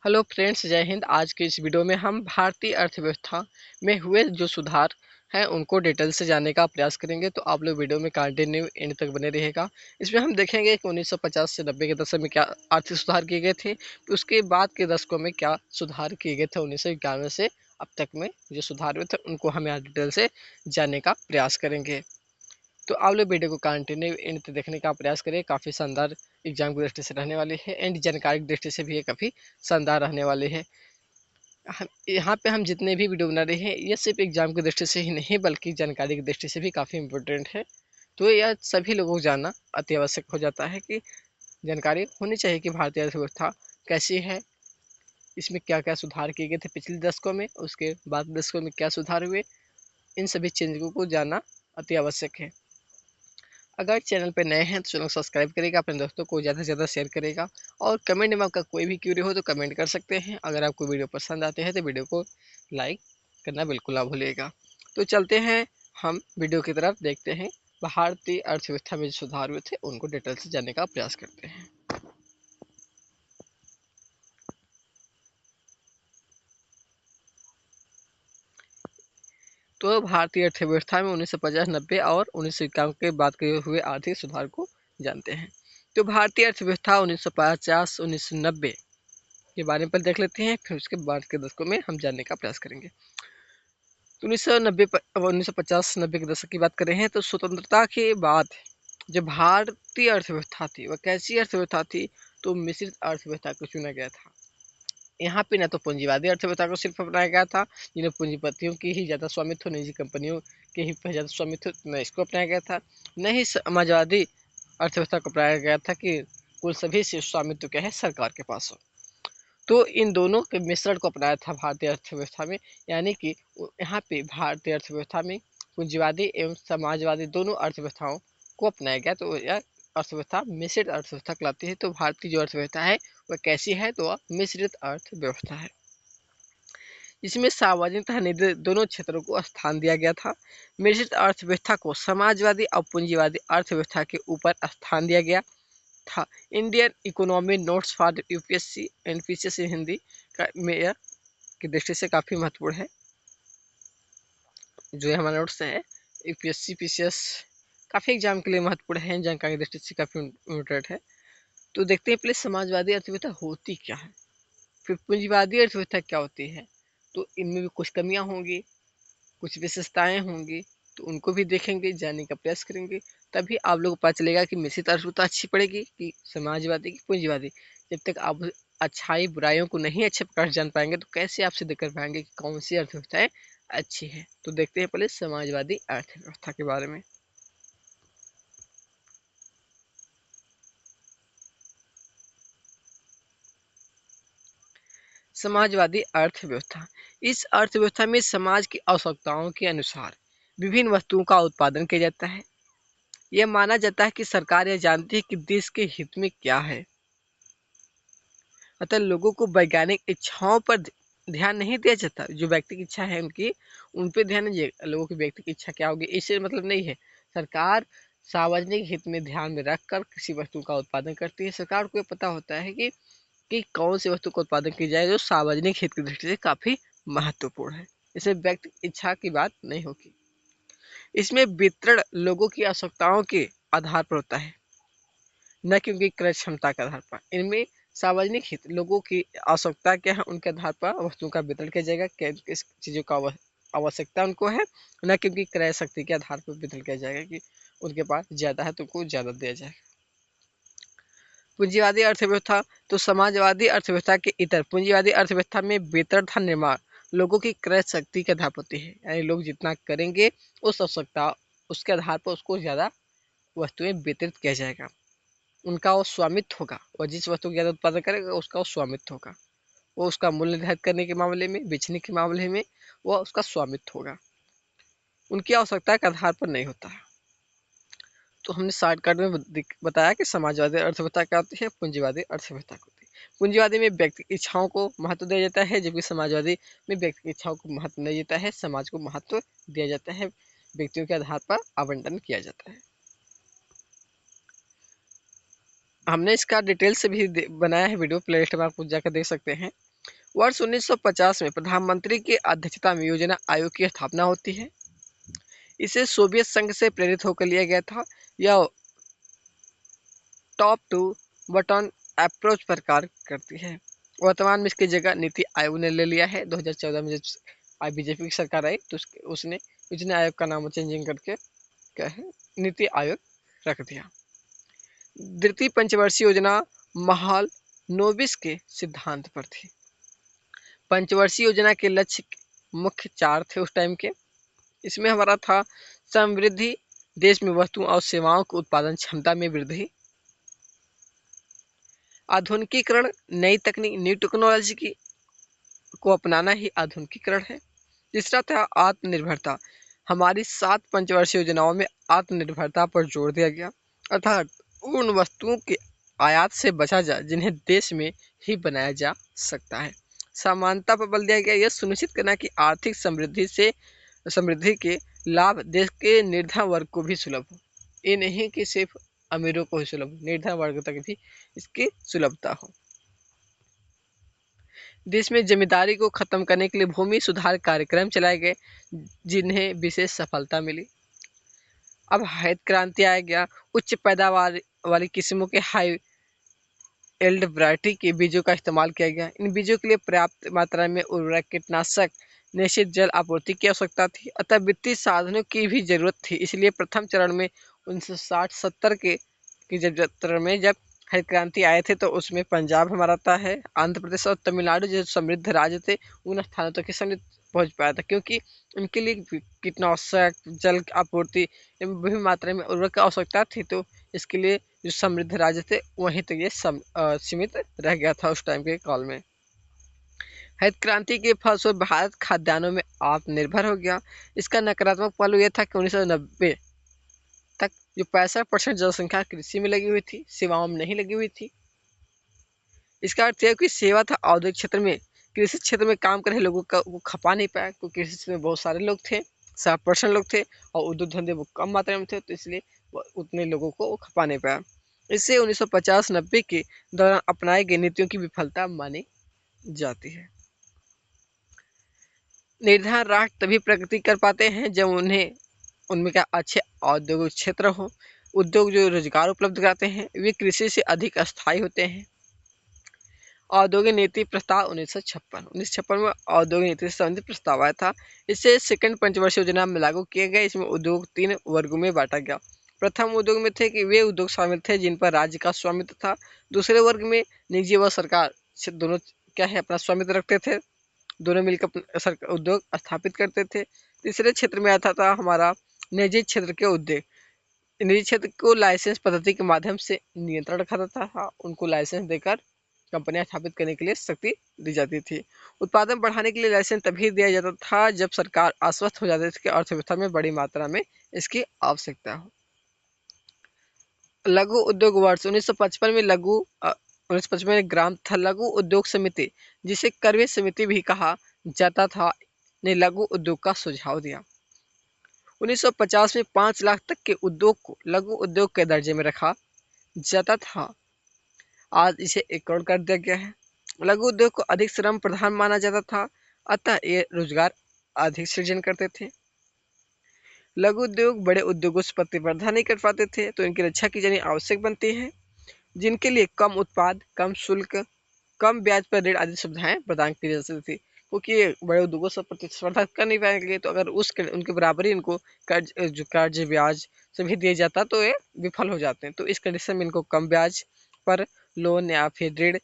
Hello friends, जय हिंद। आज के इस वीडियो में हम भारतीय अर्थव्यवस्था में हुए जो सुधार हैं उनको डिटेल से जानने का प्रयास करेंगे। तो आप लोग वीडियो में कंटिन्यू एंड तक बने रहिएगा। इसमें हम देखेंगे कि 1950 से 90 के दशक में क्या आर्थिक सुधार किए गए थे, तो उसके बाद के दशकों में क्या सुधार किए गए थे। 1991 से अब तक में जो सुधार हुए थे उनको हम यहाँ डिटेल से जानने का प्रयास करेंगे। तो आप लोग वीडियो को कंटिन्यू एंड तक देखने का प्रयास करें। काफ़ी शानदार एग्जाम की दृष्टि से रहने वाली है एंड जानकारी की दृष्टि से भी ये काफ़ी शानदार रहने वाले हैं। हम यहाँ पे हम जितने भी वीडियो बना रहे हैं ये सिर्फ एग्जाम की दृष्टि से ही नहीं बल्कि जानकारी की दृष्टि से भी काफ़ी इम्पोर्टेंट है। तो यह सभी लोगों को जानना अति आवश्यक हो जाता है कि जानकारी होनी चाहिए कि भारतीय अर्थव्यवस्था कैसी है, इसमें क्या क्या सुधार किए गए थे पिछले दशकों में, उसके बाद दशकों में क्या सुधार हुए। इन सभी चीज़ों को जानना अति आवश्यक है। अगर चैनल पर नए हैं तो चैनल सब्सक्राइब करेगा, अपने दोस्तों को ज़्यादा से ज़्यादा शेयर करेगा और कमेंट में आपका कोई भी क्वेरी हो तो कमेंट कर सकते हैं। अगर आपको वीडियो पसंद आते हैं तो वीडियो को लाइक करना बिल्कुल ना भूलिएगा। तो चलते हैं हम वीडियो की तरफ, देखते हैं भारतीय अर्थव्यवस्था में जो सुधार हुए थे उनको डिटेल से जानने का प्रयास करते हैं। तो भारतीय अर्थव्यवस्था में 1950, 90 और 1991 के बाद के हुए आर्थिक सुधार को जानते हैं। तो भारतीय अर्थव्यवस्था 1950, 1990 के बारे में पहले देख लेते हैं, फिर उसके बाद के दशकों में हम जानने का प्रयास करेंगे। तो 1950-90 के दशक की बात कर रहे हैं तो स्वतंत्रता के बाद जो भारतीय अर्थव्यवस्था थी वह कैसी अर्थव्यवस्था थी, तो मिश्रित अर्थव्यवस्था को चुना गया था। यहाँ पे न तो पूंजीवादी अर्थव्यवस्था को सिर्फ अपनाया गया था जिन्हें पूंजीपतियों की ही ज़्यादा स्वामित्व, निजी कंपनियों के ही ज़्यादा स्वामित्व, न इसको अपनाया गया था, न ही समाजवादी अर्थव्यवस्था को अपनाया गया था कि कुल सभी से स्वामित्व क्या है सरकार के पास हो। तो इन दोनों के मिश्रण को अपनाया था भारतीय अर्थव्यवस्था में, यानी कि यहाँ पे भारतीय अर्थव्यवस्था में पूंजीवादी एवं समाजवादी दोनों अर्थव्यवस्थाओं को अपनाया गया। तो यह अर्थव्यवस्था मिश्रित अर्थव्यवस्था कहलाती है। तो भारतीय जो अर्थव्यवस्था है वह कैसी है, तो वह मिश्रित अर्थव्यवस्था है। इसमें सार्वजनिक तथा निजी दोनों क्षेत्रों को स्थान दिया गया था। मिश्रित अर्थव्यवस्था को समाजवादी और पूंजीवादी अर्थव्यवस्था के ऊपर स्थान दिया गया था। Indian economy notes for UPSC and PCS Hindi का में यह की दृष्टि से काफ़ी महत्वपूर्ण है। जो हमारा नोट्स है यूपीएससी पीसीएस काफ़ी एग्जाम के लिए महत्वपूर्ण है, जानकारी की दृष्टि से काफ़ी इम्पोर्टेंट है। तो देखते हैं पहले समाजवादी अर्थव्यवस्था होती क्या है, फिर पूंजीवादी अर्थव्यवस्था क्या होती है। तो इनमें भी कुछ कमियां होंगी, कुछ विशेषताएं होंगी, तो उनको भी देखेंगे, जानने का प्रयास करेंगे। तभी आप लोगों को पता चलेगा कि मिश्रित अर्थव्यवस्था अच्छी पड़ेगी कि समाजवादी की पूंजीवादी। जब तक आप अच्छाई बुराइयों को नहीं अच्छे प्रकार से जान पाएंगे तो कैसे आप सिद्ध कर पाएंगे कि कौन सी अर्थव्यवस्थाएं अच्छी है। तो देखते हैं पहले समाजवादी अर्थव्यवस्था के बारे में। समाजवादी अर्थव्यवस्था, इस अर्थव्यवस्था में समाज की आवश्यकताओं के अनुसार विभिन्न वस्तुओं का उत्पादन किया जाता है। यह माना जाता है कि सरकार यह जानती है कि देश के हित में क्या है, अतः लोगों को वैज्ञानिक इच्छाओं पर ध्यान नहीं दिया जाता। जो व्यक्ति की इच्छा है उनकी, उन पर ध्यान नहीं, लोगों की व्यक्ति की इच्छा क्या होगी इससे मतलब नहीं है। सरकार सार्वजनिक हित में ध्यान में रखकर किसी वस्तु का उत्पादन करती है। सरकार को पता होता है कि कौन सी वस्तु का उत्पादन की जाए जो सार्वजनिक हित की दृष्टि से काफी महत्वपूर्ण है। इसमें व्यक्ति इच्छा की बात नहीं होगी। इसमें वितरण लोगों की आवश्यकताओं के आधार पर होता है, न कि उनकी क्रय क्षमता के आधार पर। इनमें सार्वजनिक हित, लोगों की आवश्यकता क्या है उनके आधार पर वस्तुओं का वितरण किया जाएगा। किस चीज़ों का आवश्यकता उनको है, न कि उनकी क्रय शक्ति के आधार पर वितरण किया जाएगा कि उनके पास ज़्यादा है तो उनको ज़्यादा दिया जाएगा। पूंजीवादी अर्थव्यवस्था, तो समाजवादी अर्थव्यवस्था के इतर पूंजीवादी अर्थव्यवस्था में वितरण तथा निर्माण लोगों की क्रय शक्ति के आधार पर होती है। यानी लोग जितना करेंगे उस आवश्यकता उसके आधार पर उसको ज़्यादा वस्तुएं वितरित किया जाएगा। उनका वो स्वामित्व होगा, और जिस वस्तु का ज़्यादा उत्पादन करेगा उसका वो स्वामित्व होगा। वो उसका मूल्य निर्धारित करने के मामले में, बेचने के मामले में वह उसका स्वामित्व होगा, उनकी आवश्यकता के आधार पर नहीं होता है। तो हमने शॉर्टकट में बताया कि समाजवादी अर्थव्यवस्था क्या होती है, पूंजीवादी अर्थव्यवस्था क्या होती है। पूंजीवादी में व्यक्ति की इच्छाओं को महत्व दिया जाता है, जबकि समाजवादी में व्यक्ति की इच्छाओं को महत्व नहीं देता है, समाज को महत्व दिया जाता है, व्यक्तियों के आधार पर आवंटन किया जाता है। हमने इसका डिटेल से भी बनाया है वीडियो, प्लेलिस्ट में आप जाकर देख सकते हैं। वर्ष 1950 में प्रधानमंत्री की अध्यक्षता में योजना आयोग की स्थापना होती है। इसे सोवियत संघ से प्रेरित होकर लिया गया था। यह टॉप टू बटन अप्रोच पर कार्य करती है। वर्तमान में इसकी जगह नीति आयोग ने ले लिया है। 2014 में जब बीजेपी की सरकार आई तो उसने योजना आयोग का नाम चेंजिंग करके क्या है नीति आयोग रख दिया। द्वितीय पंचवर्षीय योजना महाल नोबिस के सिद्धांत पर थी। पंचवर्षीय योजना के लक्ष्य मुख्य 4 थे उस टाइम के। इसमें हमारा था समृद्धि, देश में वस्तुओं और सेवाओं की उत्पादन क्षमता में वृद्धि, आधुनिकीकरण, नई तकनीक, न्यू टेक्नोलॉजी की को अपनाना ही आधुनिकीकरण है। तीसरा था आत्मनिर्भरता। हमारी 7 पंचवर्षीय योजनाओं में आत्मनिर्भरता पर जोर दिया गया, अर्थात उन वस्तुओं के आयात से बचा जाए जिन्हें देश में ही बनाया जा सकता है। समानता पर बल दिया गया, यह सुनिश्चित करना कि आर्थिक समृद्धि के लाभ देश के निर्धन वर्ग को भी सुलभ हो। ये नहीं कि सिर्फ अमीरों को ही सुलभ, निर्धन वर्ग तक भी इसकी सुलभता हो। देश में जमींदारी को खत्म करने के लिए भूमि सुधार कार्यक्रम चलाए गए, जिन्हें विशेष सफलता मिली। अब हरित क्रांति आ गया। उच्च पैदावार वाली किस्मों के हाई एल्ड वैरायटी के बीजों का इस्तेमाल किया गया। इन बीजों के लिए पर्याप्त मात्रा में उर्वरक, कीटनाशक, निश्चित जल आपूर्ति की आवश्यकता थी, अतः वित्तीय साधनों की भी जरूरत थी। इसलिए प्रथम चरण में 1960-70 की जब हरित क्रांति आए थे तो उसमें पंजाब हमारा आता है, आंध्र प्रदेश और तमिलनाडु जो समृद्ध राज्य थे उन स्थानों तक समृद्ध पहुंच पाया था, क्योंकि उनके लिए कीटनाशक, जल आपूर्ति विभिन्न मात्रा में उर्वरक की आवश्यकता थी। तो इसके लिए जो समृद्ध राज्य थे वहीं तक ये सीमित रह गया था उस टाइम के काल में। हरित क्रांति के फलस्वरूप भारत खाद्यान्नों में आत्मनिर्भर हो गया। इसका नकारात्मक पहलू यह था कि 1990 तक जो 65% जनसंख्या कृषि में लगी हुई थी, सेवाओं में नहीं लगी हुई थी। इसका अर्थ यह कि सेवा था औद्योगिक क्षेत्र में, कृषि क्षेत्र में काम कर रहे लोगों का वो खपा नहीं पाया, क्योंकि कृषि क्षेत्र में बहुत सारे लोग थे, 60% लोग थे और उद्योग धंधे वो कम मात्रा में थे, तो इसलिए उतने लोगों को वो खपा नहीं पाया। इससे 1950-90 के दौरान अपनाई गई नीतियों की विफलता मानी जाती है। निर्धन राष्ट्र तभी प्रगति कर पाते हैं जब उनमें क्या अच्छे औद्योगिक क्षेत्र हो। उद्योग जो रोजगार उपलब्ध कराते हैं वे कृषि से अधिक अस्थायी होते हैं। औद्योगिक नीति प्रस्ताव 1956 में औद्योगिक नीति से संबंधित प्रस्ताव आया था। इसे सेकंड पंचवर्षीय योजना में लागू किया गया। इसमें उद्योग 3 वर्गों में बांटा गया। प्रथम उद्योग में थे कि वे उद्योग शामिल थे जिन पर राज्य का स्वामित्व था। दूसरे वर्ग में निजी व सरकार दोनों क्या है अपना स्वामित्व रखते थे, दोनों मिलकर उद्योग स्थापित करते थे। तीसरे क्षेत्र में आता था हमारा निजी क्षेत्र के उद्योग। निजी क्षेत्र को लाइसेंस पद्धति के माध्यम से नियंत्रण रखा जाता था, उनको लाइसेंस देकर कंपनियां स्थापित करने के लिए शक्ति दी जाती थी। उत्पादन बढ़ाने के लिए लाइसेंस तभी दिया जाता था जब सरकार आश्वस्त हो जाती थी कि अर्थव्यवस्था में बड़ी मात्रा में इसकी आवश्यकता हो। लघु उद्योग वर्ष 1955 में 1955 में ग्राम तथा लघु उद्योग समिति, जिसे करवे समिति भी कहा जाता था, ने लघु उद्योग का सुझाव दिया। 1950 में 5 लाख तक के उद्योग को लघु उद्योग के दर्जे में रखा जाता था। आज इसे 1 करोड़ कर दिया गया है। लघु उद्योग को अधिक श्रम प्रधान माना जाता था, अतः ये रोजगार अधिक सृजन करते थे। लघु उद्योग बड़े उद्योगों से प्रतिस्पर्धा नहीं कर पाते थे, तो इनकी रक्षा की जानी आवश्यक बनती है, जिनके लिए कम उत्पाद, कम शुल्क, कम ब्याज पर ऋण आदि सुविधाएं प्रदान की जा सकती थी। क्योंकि बड़े उद्योगों से प्रतिस्पर्धा कर नहीं पाएंगे, तो अगर उनके बराबरी इनको कर्ज ब्याज सभी दिया जाता तो ये विफल हो जाते हैं। तो इस कंडीशन में इनको कम ब्याज पर लोन या फिर ऋण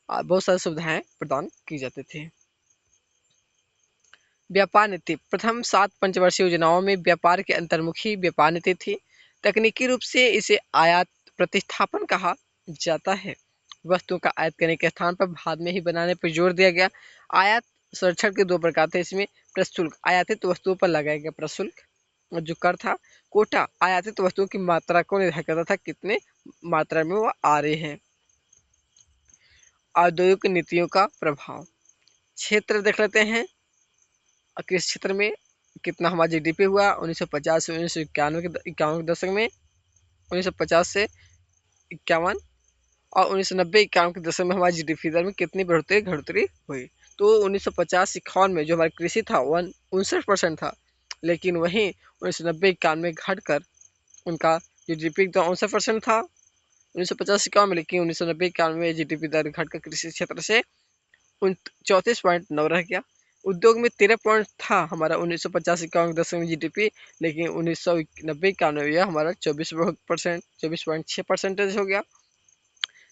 बहुत सारी सुविधाएं प्रदान की जाती थी। व्यापार नीति प्रथम 7 पंचवर्षीय योजनाओं में व्यापार के अंतर्मुखी व्यापार नीति थी। तकनीकी रूप से इसे आयात प्रतिस्थापन कहा जाता है। वस्तुओं का आयात करने के स्थान पर बाद में ही बनाने पर जोर दिया गया। आयात संरक्षण के 2 प्रकार थे। इसमें प्रशुल्क, आयातित वस्तुओं पर लगाया गया प्रशुल्क जो कर था। कोटा, आयातित वस्तुओं की मात्रा को निर्धारित करता था, कितने मात्रा में वो आ रहे हैं। औद्योगिक नीतियों का प्रभाव, क्षेत्र देख लेते हैं। कृषि क्षेत्र में कितना हमारा जीडीपी हुआ 1950 से 1991 के दशक में, 1950 से 51, और 1990-91 के दशक में हमारी जीडीपी दर में कितनी बढ़ोतरी हुई। तो 1950-51 में जो हमारा कृषि था 59% था, लेकिन वहीं 1990-91 में घटकर उनका जीडीपी तो 59% था 1950-51 में, लेकिन 1990-91 में जीडीपी दर घटकर कृषि क्षेत्र से 34.9 रह गया। उद्योग में 13 पॉइंट था हमारा 1950-51 के दशक में जीडीपी, लेकिन 1990-91 में यह हमारा 24.6% हो गया।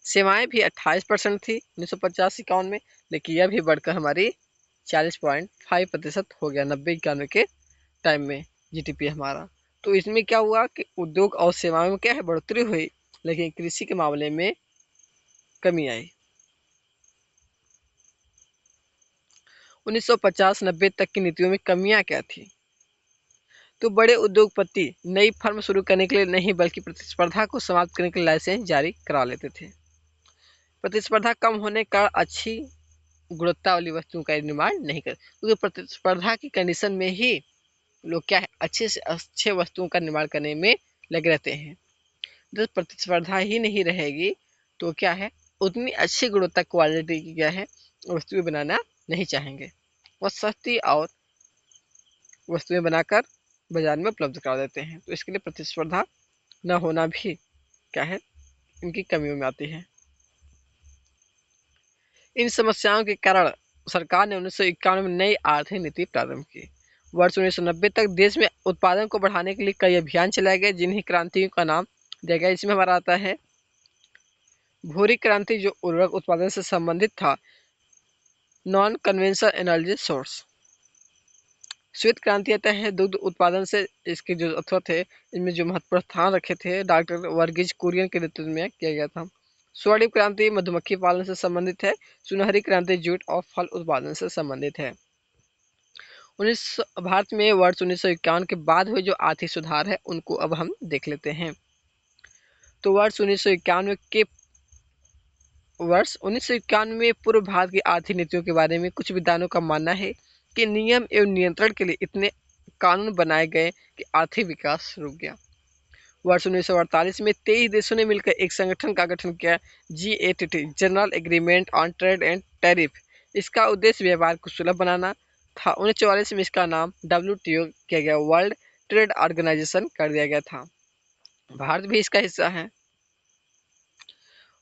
सेवाएं भी 28% थी 1950-51 में, लेकिन यह भी बढ़कर हमारी 40.5% हो गया 90-91 के टाइम में जीडीपी हमारा। तो इसमें क्या हुआ कि उद्योग और सेवाओं में क्या है बढ़ोतरी हुई, लेकिन कृषि के मामले में कमी आई। 1950-90 तक की नीतियों में कमियां क्या थी? तो बड़े उद्योगपति नई फर्म शुरू करने के लिए नहीं बल्कि प्रतिस्पर्धा को समाप्त करने के लिए लाइसेंस जारी करा लेते थे। प्रतिस्पर्धा कम होने का अच्छी गुणवत्ता वाली वस्तुओं का निर्माण नहीं कर, क्योंकि प्रतिस्पर्धा की कंडीशन में ही लोग क्या है अच्छे से अच्छे वस्तुओं का निर्माण करने में लगे रहते हैं। जब प्रतिस्पर्धा ही नहीं रहेगी तो क्या है उतनी अच्छी गुणवत्ता क्वालिटी की क्या है वस्तुएं बनाना नहीं चाहेंगे, वह सस्ती और वस्तुएं बनाकर बाजार में उपलब्ध करा देते हैं। तो इसके लिए प्रतिस्पर्धा न होना भी क्या है इनकी कमियों में आती है। इन समस्याओं के कारण सरकार ने 1991 में नई आर्थिक नीति प्रारंभ की। वर्ष 1990 तक देश में उत्पादन को बढ़ाने के लिए कई अभियान चलाए गए, जिन्हीं क्रांतियों का नाम दिया गया। इसमें हमारा आता है भूरी क्रांति, जो उर्वरक उत्पादन से संबंधित था, नॉन कन्वेंशनल एनर्जी सोर्स। श्वेत क्रांति आता है दुग्ध उत्पादन से, इसके जो अथवा थे इनमें जो महत्वपूर्ण स्थान रखे थे डॉक्टर वर्गीज कुरियन के नेतृत्व में किया गया था। स्वर्णिम क्रांति मधुमक्खी पालन से संबंधित है। सुनहरी क्रांति जूट और फल उत्पादन से संबंधित है। भारत में वर्ष 1951 के बाद हुए जो आर्थिक सुधार है उनको अब हम देख लेते हैं। तो वर्ष 1991 में पूर्व भारत की आर्थिक नीतियों के बारे में कुछ विद्वानों का मानना है कि नियम एवं नियंत्रण के लिए इतने कानून बनाए गए कि आर्थिक विकास रुक गया। वर्ष 1948 में 23 देशों ने मिलकर एक संगठन का गठन किया, GATT, general agreement on trade and tariff. इसका उद्देश्य व्यापार को सुलभ बनाना था। 1944 में इसका नाम WTO किया गया, वर्ल्ड ट्रेड ऑर्गेनाइजेशन कर दिया गया था। भारत भी इसका हिस्सा है।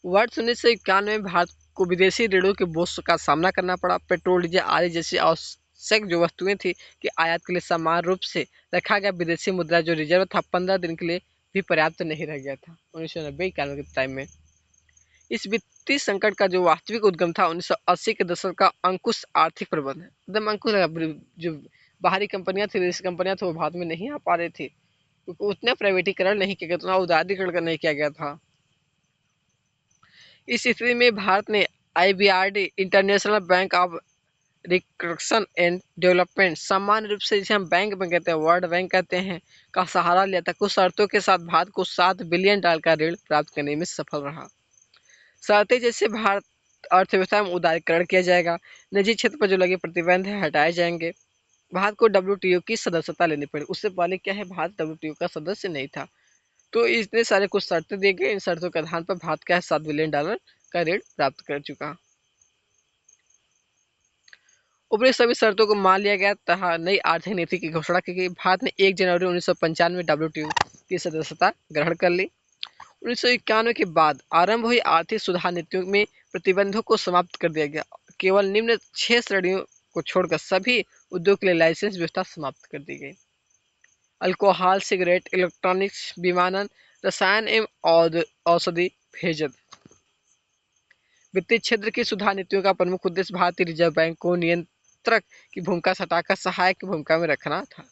वर्ष 1991 में भारत को विदेशी ऋणों के बोझ का सामना करना पड़ा। पेट्रोल, डीजल आदि जैसी आवश्यक जो वस्तुएं थी कि आयात के लिए समान रूप से रखा गया विदेशी मुद्रा जो रिजर्व था 15 दिन के लिए भी पर्याप्त नहीं रह गया था 1990-91 के टाइम में। इस वित्तीय संकट का जो वास्तविक उद्गम था 1980 के दशक का अंकुश आर्थिक प्रबंध है। एकदम अंकुश जो बाहरी कंपनियां थी, विदेशी कंपनियां थी, वो भारत में नहीं आ पा रही थी क्योंकि उतना प्राइवेटीकरण नहीं किया गया, उतना उदारीकरण नहीं किया गया था। इस स्थिति में भारत ने IBRD, international bank of reconstruction and development, सामान्य रूप से जिसे हम बैंक में कहते हैं, वर्ल्ड बैंक कहते हैं, का सहारा लिया था। कुछ शर्तों के साथ भारत को $7 बिलियन का ऋण प्राप्त करने में सफल रहा। शर्तें जैसे भारत अर्थव्यवस्था में उदारीकरण किया जाएगा, निजी क्षेत्र पर जो लगे प्रतिबंध है हटाए जाएंगे, भारत को WTO की सदस्यता लेनी पड़ी। उससे पहले क्या है भारत WTO का सदस्य नहीं था। तो इतने सारे कुछ शर्तें दी गई, इन शर्तों के आधार पर भारत का $7 बिलियन का ऋण प्राप्त कर चुका। ऊपरी सभी शर्तों को मान लिया गया तथा नई आर्थिक नीति की घोषणा की गई। भारत ने 1 जनवरी 1995 में WTO की सदस्यता ग्रहण कर ली। 1991 के बाद आरंभ हुई आर्थिक सुधार नीतियों में प्रतिबंधों को समाप्त कर दिया गया। केवल निम्न 6 श्रेणियों को छोड़कर सभी उद्योग के लिए लाइसेंस व्यवस्था समाप्त कर दी गई। अल्कोहल, सिगरेट, इलेक्ट्रॉनिक्स, विमानन, रसायन एवं औषधि, भेजद। वित्तीय क्षेत्र की सुधार नीतियों का प्रमुख उद्देश्य भारतीय रिजर्व बैंक को नियंत्रक की भूमिका से हटाकर सहायक की भूमिका में रखना था।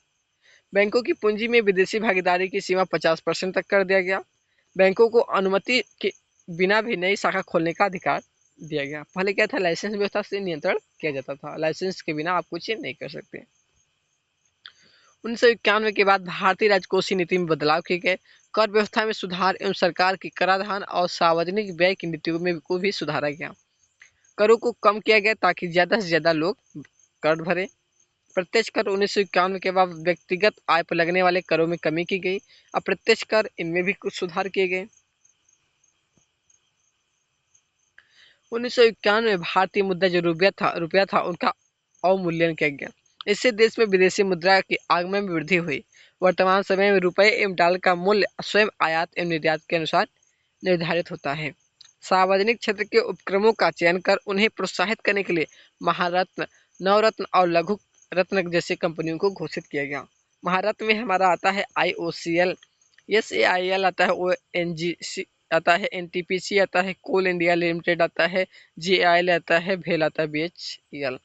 बैंकों की पूंजी में विदेशी भागीदारी की सीमा 50% तक कर दिया गया। बैंकों को अनुमति के बिना भी नई शाखा खोलने का अधिकार दिया गया। पहले क्या था, लाइसेंस व्यवस्था से नियंत्रण किया जाता था, लाइसेंस के बिना आप कुछ नहीं कर सकते। 1991 के बाद भारतीय राजकोषीय नीति में बदलाव किए गए। कर व्यवस्था में सुधार एवं सरकार की कराधान और सार्वजनिक व्यय की नीतियों में को भी सुधारा गया। करों को कम किया गया ताकि ज्यादा से ज्यादा लोग कर भरे। प्रत्यक्ष कर 1991 के बाद व्यक्तिगत आय पर लगने वाले करों में कमी की गई। अप्रत्यक्ष कर, इनमें भी कुछ सुधार किए गए। 1951 में भारतीय मुद्रा जो रुपया था उनका अवमूल्यन किया गया। इससे देश में विदेशी मुद्रा के आगमन में वृद्धि हुई। वर्तमान समय में रुपये एवं डॉलर का मूल्य स्वयं आयात एवं निर्यात के अनुसार निर्धारित होता है। सार्वजनिक क्षेत्र के उपक्रमों का चयन कर उन्हें प्रोत्साहित करने के लिए महारत्न, नवरत्न और लघु रत्न जैसी कंपनियों को घोषित किया गया। महारत्न में हमारा आता है IOCL, SAIL आता है, ONGC आता है, NTPC आता है, कोल इंडिया लिमिटेड आता है, GIL आता है, भेल आता है, BHEL।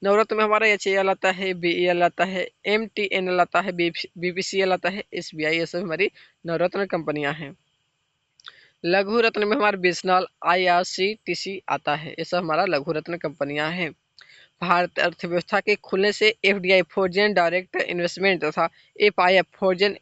नवरत्न में हमारा HAL आता है, BEL आता है, MTNL आता है, BPCL आता है, SBI, ये सब हमारी नवरत्न कंपनियां हैं। लघु रत्न में हमारा BSNL, IRCTC आता है, ये सब हमारा लघु रत्न कंपनियां हैं। भारत अर्थव्यवस्था के खुलने से FDI फॉरेन डायरेक्ट इन्वेस्टमेंट तथा FIF फॉरेन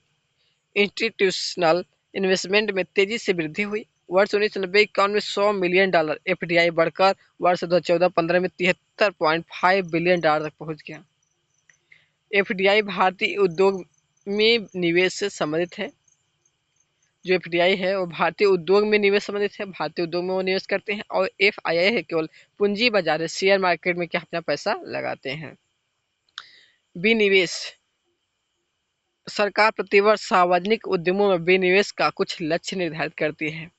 इंस्टीट्यूशनल इन्वेस्टमेंट में तेजी से वृद्धि हुई। वर्ष 1990-91 में $100 मिलियन FDI बढ़कर वर्ष 2014-15 में $73.5 बिलियन तक पहुंच गया। FDI भारतीय उद्योग में निवेश से संबंधित है। जो FDI है वो भारतीय उद्योग में निवेश संबंधित है, भारतीय उद्योग में वो निवेश करते हैं। और FII है केवल पूंजी बाजार है, शेयर मार्केट में क्या अपना पैसा लगाते हैं। विनिवेश, सरकार प्रतिवर्ष सार्वजनिक उद्यमों में विनिवेश का कुछ लक्ष्य निर्धारित करती है।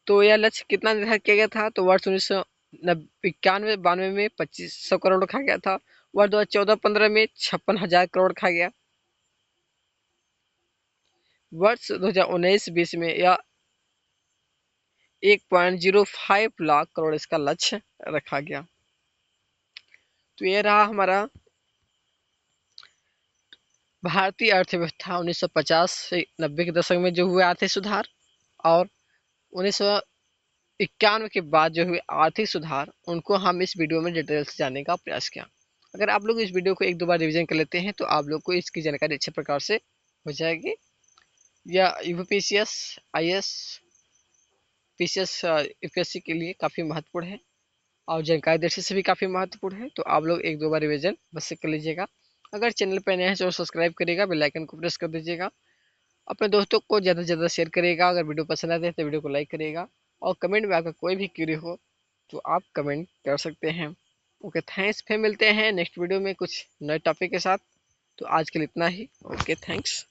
तो यह लक्ष्य कितना निर्धारित किया गया था? तो वर्ष 1991-92 में 2500 करोड़ रखा गया था। वर्ष 2014-15 में 56,000 करोड़ रखा गया। वर्ष 2019-20 में यह 1.05 लाख करोड़ इसका लक्ष्य रखा गया। तो यह रहा हमारा भारतीय अर्थव्यवस्था 1950 से 90 के दशक में जो हुए आर्थिक सुधार, और 1991 के बाद जो हुए आर्थिक सुधार, उनको हम इस वीडियो में डिटेल से जानने का प्रयास किया। अगर आप लोग इस वीडियो को एक दो बार रिवीजन कर लेते हैं तो आप लोग को इसकी जानकारी अच्छे प्रकार से हो जाएगी। या UPSC, IAS, PCS, UPSC के लिए काफ़ी महत्वपूर्ण है और जानकारी दृष्टि से भी काफ़ी महत्वपूर्ण है। तो आप लोग एक दो बार रिवीजन बस से कर लीजिएगा। अगर चैनल पर नए हैं तो सब्सक्राइब करिएगा, बेल आइकन को प्रेस कर दीजिएगा, अपने दोस्तों को ज़्यादा से ज़्यादा शेयर करिएगा। अगर वीडियो पसंद आते हैं तो वीडियो को लाइक करिएगा, और कमेंट में आपका कोई भी क्वेरी हो तो आप कमेंट कर सकते हैं। Okay, thanks. फिर मिलते हैं नेक्स्ट वीडियो में कुछ नए टॉपिक के साथ। तो आज के लिए इतना ही। Okay, thanks.